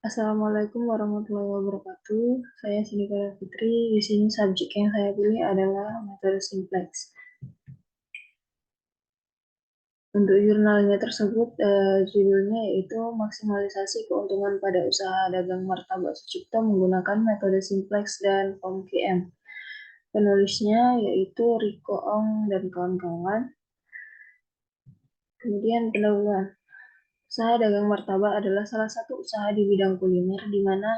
Assalamualaikum warahmatullahi wabarakatuh. Saya Sinikara Fitri. Di sini subjek yang saya pilih adalah metode simplex. Untuk jurnalnya tersebut, judulnya yaitu Maksimalisasi Keuntungan pada Usaha Dagang Martabak Sucipto menggunakan metode simplex dan POM-QM. Penulisnya yaitu Riko Ong dan kawan-kawan. Kemudian pendahuluan. Usaha dagang martabak adalah salah satu usaha di bidang kuliner di mana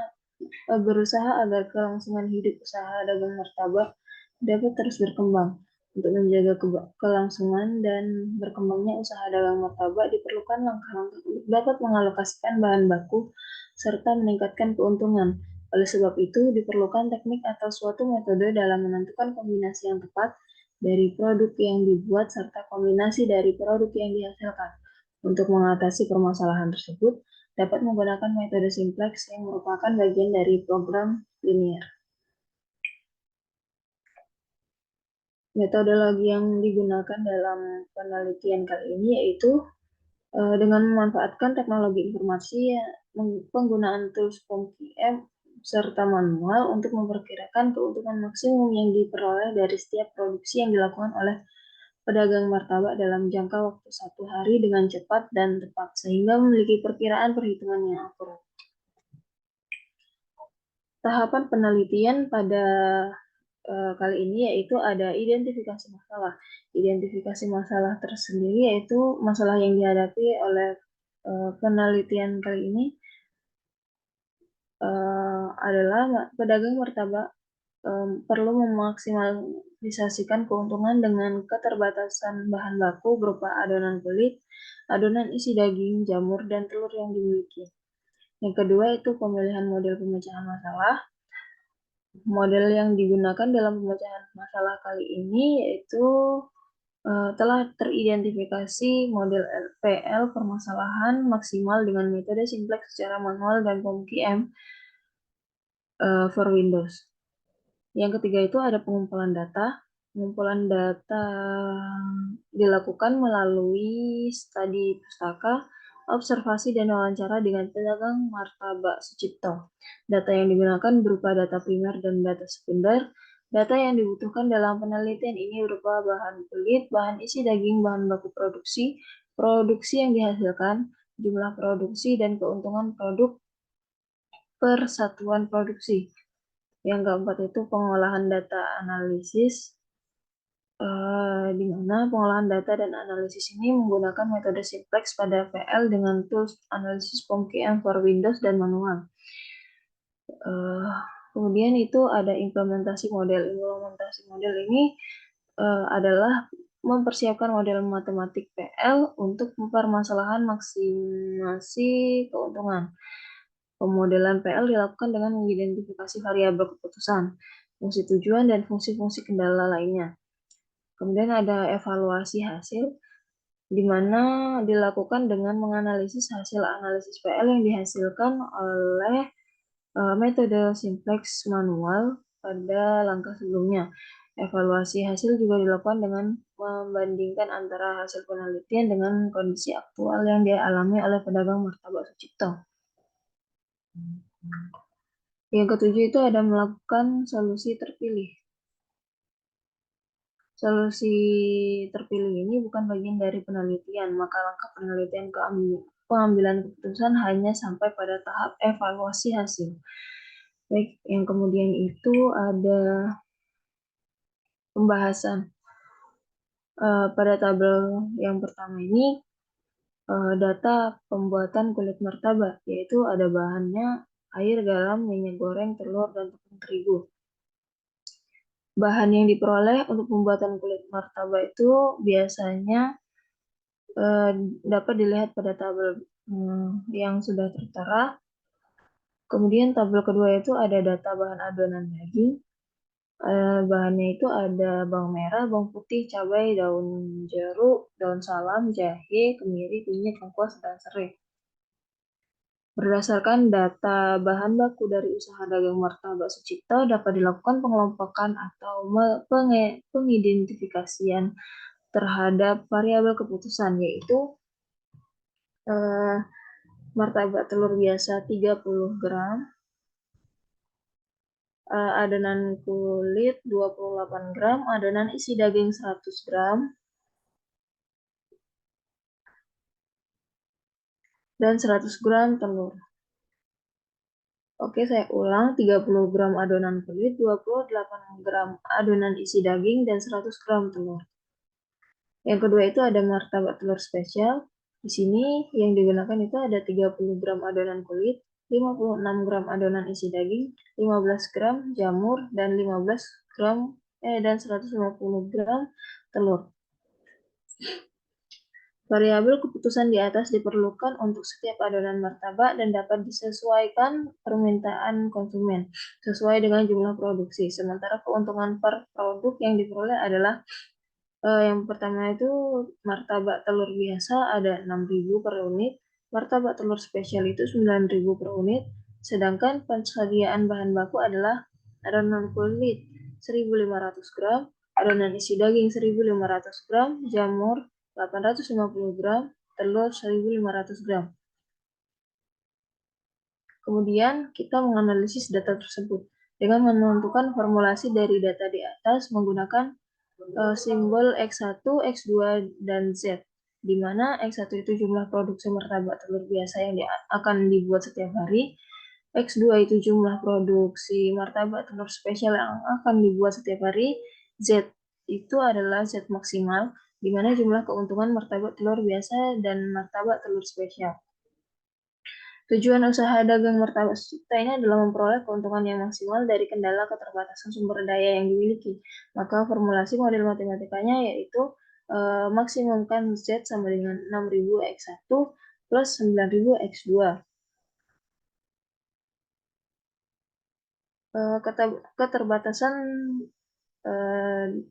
berusaha agar kelangsungan hidup usaha dagang martabak dapat terus berkembang. Untuk menjaga kelangsungan dan berkembangnya usaha dagang martabak diperlukan langkah-langkah untuk dapat mengalokasikan bahan baku serta meningkatkan keuntungan. Oleh sebab itu, diperlukan teknik atau suatu metode dalam menentukan kombinasi yang tepat dari produk yang dibuat serta kombinasi dari produk yang dihasilkan. Untuk mengatasi permasalahan tersebut, dapat menggunakan metode simplex yang merupakan bagian dari program linear. Metodologi yang digunakan dalam penelitian kali ini yaitu dengan memanfaatkan teknologi informasi, penggunaan tools POM-QM, serta manual untuk memperkirakan keuntungan maksimum yang diperoleh dari setiap produksi yang dilakukan oleh pedagang martabak dalam jangka waktu 1 hari dengan cepat dan tepat, sehingga memiliki perkiraan perhitungan yang akurat. Tahapan penelitian pada kali ini yaitu ada identifikasi masalah. Identifikasi masalah tersendiri yaitu masalah yang dihadapi oleh penelitian kali ini adalah pedagang martabak perlu memaksimalisikan keuntungan dengan keterbatasan bahan baku berupa adonan kulit, adonan isi daging, jamur, dan telur yang dimiliki. Yang kedua itu pemilihan model pemecahan masalah. Model yang digunakan dalam pemecahan masalah kali ini yaitu telah teridentifikasi model PL permasalahan maksimal dengan metode simplex secara manual dan POM-QM for Windows. Yang ketiga itu ada pengumpulan data. Pengumpulan data dilakukan melalui studi pustaka, observasi, dan wawancara dengan pedagang martabak Sucipto. Data yang digunakan berupa data primer dan data sekunder. Data yang dibutuhkan dalam penelitian ini berupa bahan kulit, bahan isi daging, bahan baku produksi, produksi yang dihasilkan, jumlah produksi, dan keuntungan produk per satuan produksi. Yang keempat itu pengolahan data analisis, di mana pengolahan data dan analisis ini menggunakan metode simplex pada PL dengan tools analisis POM-QM for Windows dan manual. Kemudian itu ada implementasi model. Implementasi model ini adalah mempersiapkan model matematik PL untuk permasalahan maksimasi keuntungan. Pemodelan PL dilakukan dengan mengidentifikasi variabel keputusan, fungsi tujuan, dan fungsi-fungsi kendala lainnya. Kemudian ada evaluasi hasil, di mana dilakukan dengan menganalisis hasil analisis PL yang dihasilkan oleh metode simplex manual pada langkah sebelumnya. Evaluasi hasil juga dilakukan dengan membandingkan antara hasil penelitian dengan kondisi aktual yang dialami oleh pedagang martabak Sucipto. Yang ketujuh itu ada melakukan solusi terpilih. Solusi terpilih ini bukan bagian dari penelitian, maka langkah penelitian pengambilan keputusan hanya sampai pada tahap evaluasi hasil. Baik, yang kemudian itu ada pembahasan. Pada tabel yang pertama ini data pembuatan kulit martabak, yaitu ada bahannya air, garam, minyak goreng, telur, dan tepung terigu. Bahan yang diperoleh untuk pembuatan kulit martabak itu biasanya dapat dilihat pada tabel yang sudah tertera. Kemudian tabel kedua itu ada data bahan adonan daging. Bahannya itu ada bawang merah, bawang putih, cabai, daun jeruk, daun salam, jahe, kemiri, kunyit, lengkuas, dan serai. Berdasarkan data bahan baku dari usaha dagang martabak Sucipto dapat dilakukan pengelompokan atau pengidentifikasian terhadap variabel keputusan, yaitu martabak telur biasa 30 gram, adonan kulit 28 gram, adonan isi daging 100 gram, dan 100 gram telur. Oke, saya ulang, 30 gram adonan kulit, 28 gram adonan isi daging, dan 100 gram telur. Yang kedua itu ada martabak telur spesial. Di sini yang digunakan itu ada 30 gram adonan kulit, 56 gram adonan isi daging, 15 gram jamur, dan 15 gram dan 150 gram telur. Variabel keputusan di atas diperlukan untuk setiap adonan martabak dan dapat disesuaikan permintaan konsumen sesuai dengan jumlah produksi. Sementara keuntungan per produk yang diperoleh adalah yang pertama itu martabak telur biasa ada 6.000 per unit, martabak telur spesial itu 9.000 per unit, sedangkan persediaan bahan baku adalah adonan kulit 1.500 gram, adonan isi daging 1.500 gram, jamur 850 gram, telur 1.500 gram. Kemudian kita menganalisis data tersebut dengan menentukan formulasi dari data di atas menggunakan simbol X1, X2, dan Z, di mana X1 itu jumlah produksi martabak telur biasa yang akan dibuat setiap hari, X2 itu jumlah produksi martabak telur spesial yang akan dibuat setiap hari, Z itu adalah Z maksimal, di mana jumlah keuntungan martabak telur biasa dan martabak telur spesial. Tujuan usaha dagang martabak sucipta ini adalah memperoleh keuntungan yang maksimal dari kendala keterbatasan sumber daya yang dimiliki. Maka formulasi model matematikanya yaitu maksimumkan Z sama dengan 6.000 X1 plus 9.000 X2. Keterbatasan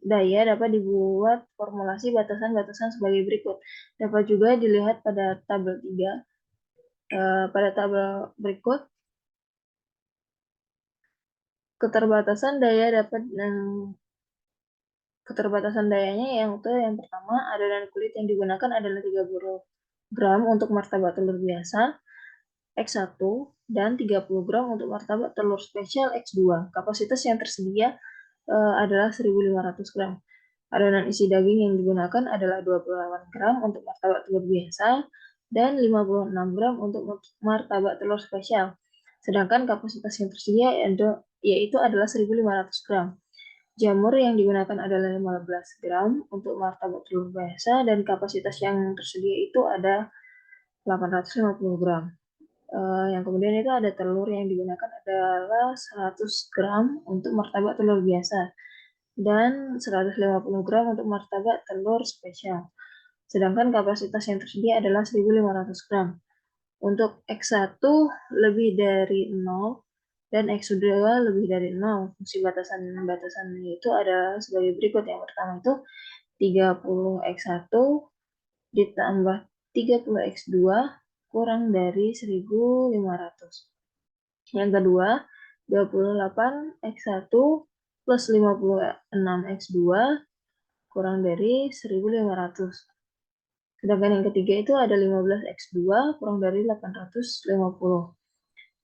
daya dapat dibuat formulasi batasan-batasan sebagai berikut. Dapat juga dilihat pada tabel 3. Pada tabel berikut, keterbatasan daya dapat keterbatasan dayanya yang pertama, adonan kulit yang digunakan adalah 30 gram untuk martabak telur biasa X1 dan 30 gram untuk martabak telur spesial X2. Kapasitas yang tersedia adalah 1.500 gram. Adonan isi daging yang digunakan adalah 28 gram untuk martabak telur biasa dan 56 gram untuk martabak telur spesial. Sedangkan kapasitas yang tersedia yaitu adalah 1.500 gram. Jamur yang digunakan adalah 15 gram untuk martabak telur biasa dan kapasitas yang tersedia itu ada 850 gram. Yang kemudian itu ada telur yang digunakan adalah 100 gram untuk martabak telur biasa dan 150 gram untuk martabak telur spesial. Sedangkan kapasitas yang tersedia adalah 1.500 gram. Untuk X1 lebih dari 0 dan X2 lebih dari 0. Fungsi batasan itu adalah sebagai berikut. Yang pertama itu 30 X1 ditambah 30 X2 kurang dari 1.500. Yang kedua, 28 X1 plus 56 X2 kurang dari 1.500. Sedangkan yang ketiga itu ada 15 X2 kurang dari 850.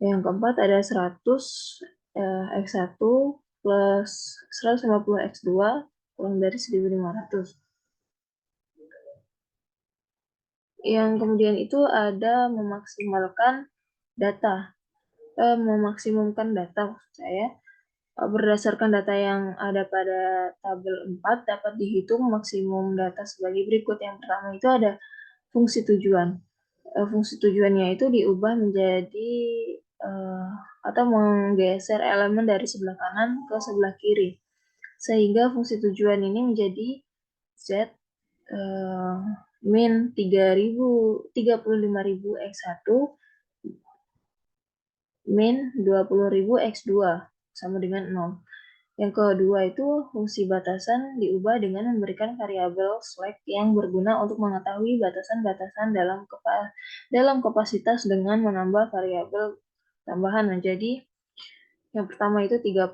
Yang keempat ada 100 X1 plus 150 X2 kurang dari 1.500. Yang kemudian itu ada memaksimumkan data maksud saya. Berdasarkan data yang ada pada tabel 4 dapat dihitung maksimum data sebagai berikut. Yang pertama itu ada fungsi tujuan. Fungsi tujuannya itu diubah menjadi atau menggeser elemen dari sebelah kanan ke sebelah kiri. Sehingga fungsi tujuan ini menjadi Z min 35.000 X1 min 20.000 X2 sama dengan 0. Yang kedua itu fungsi batasan diubah dengan memberikan variabel slack yang berguna untuk mengetahui batasan-batasan dalam kapasitas dengan menambah variabel tambahan menjadi yang pertama itu 30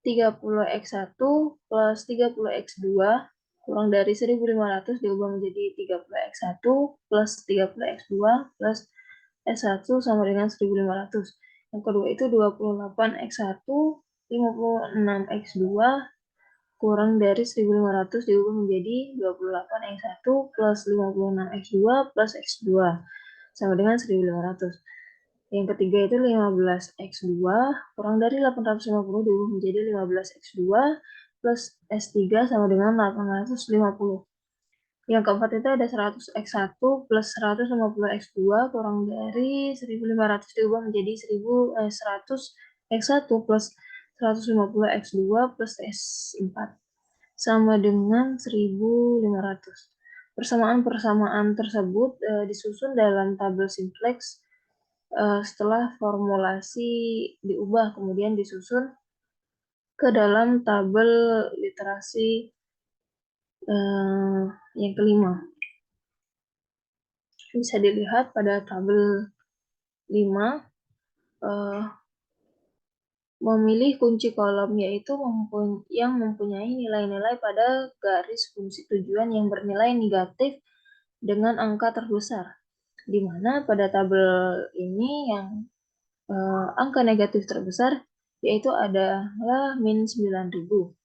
X1 plus 30 X2 kurang dari 1.500 diubah menjadi 30x1 plus 30x2 plus S1 sama dengan 1.500. Yang kedua itu 28x1 56x2 kurang dari 1.500 diubah menjadi 28x1 plus 56x2 plus x2 sama dengan 1.500. Yang ketiga itu 15x2 kurang dari 850 diubah menjadi 15x2 plus S3 sama dengan 850. Yang keempat itu ada 100x1 plus 150x2 kurang dari 1.500 diubah menjadi 100x1 plus 150x2 plus S4 sama dengan 1.500. Persamaan-persamaan tersebut disusun dalam tabel simplex setelah formulasi diubah kemudian disusun ke dalam tabel literasi yang kelima. Bisa dilihat pada tabel 5 memilih kunci kolom yaitu yang mempunyai nilai-nilai pada garis fungsi tujuan yang bernilai negatif dengan angka terbesar, di mana pada tabel ini yang angka negatif terbesar yaitu adalah min 9.000.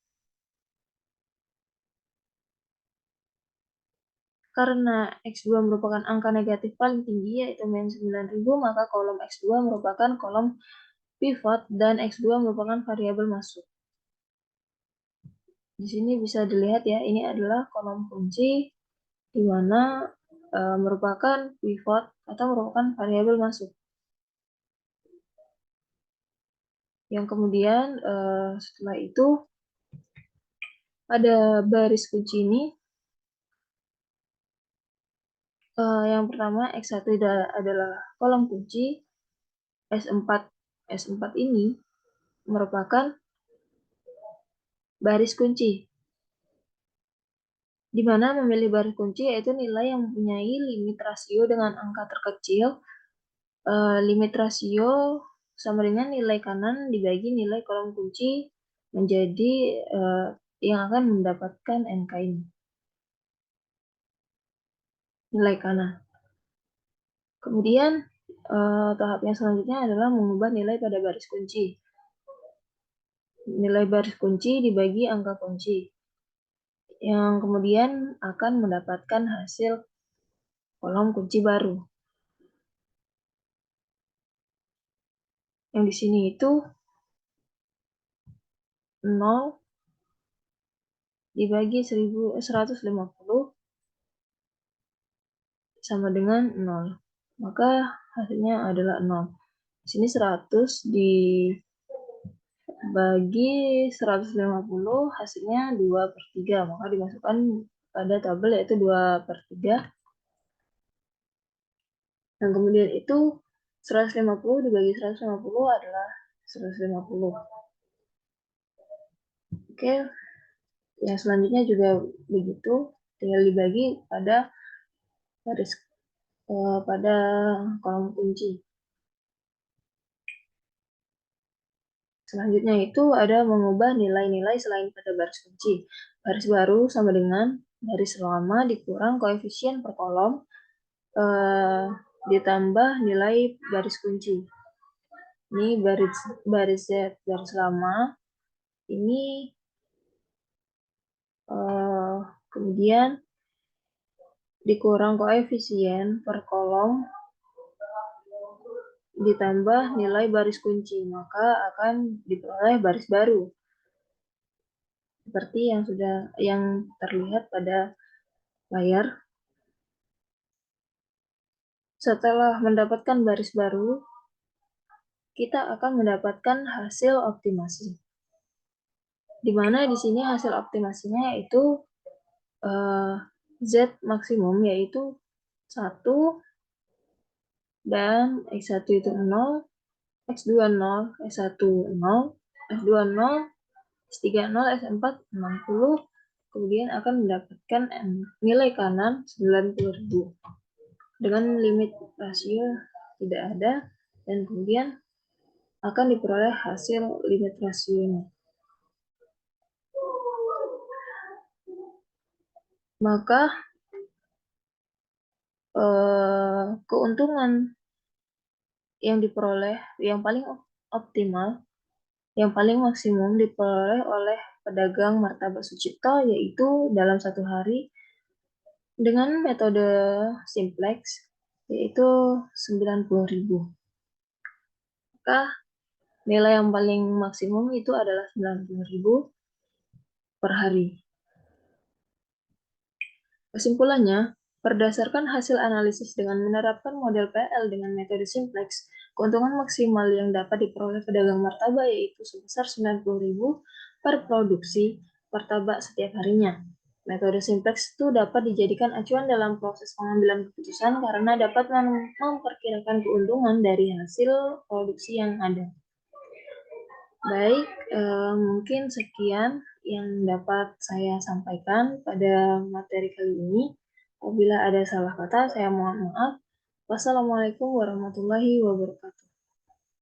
Karena X2 merupakan angka negatif paling tinggi yaitu min 9.000, maka kolom X2 merupakan kolom pivot dan X2 merupakan variabel masuk. Di sini bisa dilihat ya, ini adalah kolom kunci di mana merupakan pivot atau merupakan variabel masuk. Yang kemudian setelah itu ada baris kunci ini. Yang pertama X1 adalah kolom kunci, S4 ini merupakan baris kunci, di mana memilih baris kunci yaitu nilai yang mempunyai limit rasio dengan angka terkecil. Limit rasio sama dengan nilai kanan dibagi nilai kolom kunci menjadi yang akan mendapatkan NK ini. Nilai kanan. Kemudian tahap yang selanjutnya adalah mengubah nilai pada baris kunci. Nilai baris kunci dibagi angka kunci, yang kemudian akan mendapatkan hasil kolom kunci baru. Yang di sini itu 0 dibagi 150 sama dengan 0. Maka hasilnya adalah 0. Di sini 100 dibagi 150 hasilnya 2/3. Maka dimasukkan pada tabel yaitu 2/3. Dan kemudian itu 150 dibagi 150 adalah 150. Oke, yang selanjutnya juga begitu, tinggal dibagi pada baris pada kolom kunci. Selanjutnya itu ada mengubah nilai-nilai selain pada baris kunci. Baris baru sama dengan baris lama dikurang koefisien per kolom ditambah nilai baris kunci. Ini baris Z baris lama. Ini kemudian dikurang koefisien per kolom ditambah nilai baris kunci, maka akan diperoleh baris baru seperti yang terlihat pada layar. Setelah mendapatkan baris baru, kita akan mendapatkan hasil optimasi, di mana di sini hasil optimasinya yaitu Z maksimum yaitu 1 dan X1 itu 0, X2 0, S1 0, S2 0, S3 0, S4 60, kemudian akan mendapatkan nilai kanan 90.000 dengan limit rasio tidak ada, dan kemudian akan diperoleh hasil limit rasionya. maka keuntungan yang diperoleh yang paling optimal, yang paling maksimum diperoleh oleh pedagang martabak Sucipto yaitu dalam satu hari dengan metode simplex yaitu 90.000. Maka nilai yang paling maksimum itu adalah 90.000 per hari. Kesimpulannya, berdasarkan hasil analisis dengan menerapkan model PL dengan metode simplex, keuntungan maksimal yang dapat diperoleh pedagang martabak yaitu sebesar 90.000 per produksi martabak setiap harinya. Metode simplex itu dapat dijadikan acuan dalam proses pengambilan keputusan karena dapat memperkirakan keuntungan dari hasil produksi yang ada. Baik, mungkin sekian yang dapat saya sampaikan pada materi kali ini. Apabila ada salah kata, saya mohon maaf. Wassalamualaikum warahmatullahi wabarakatuh.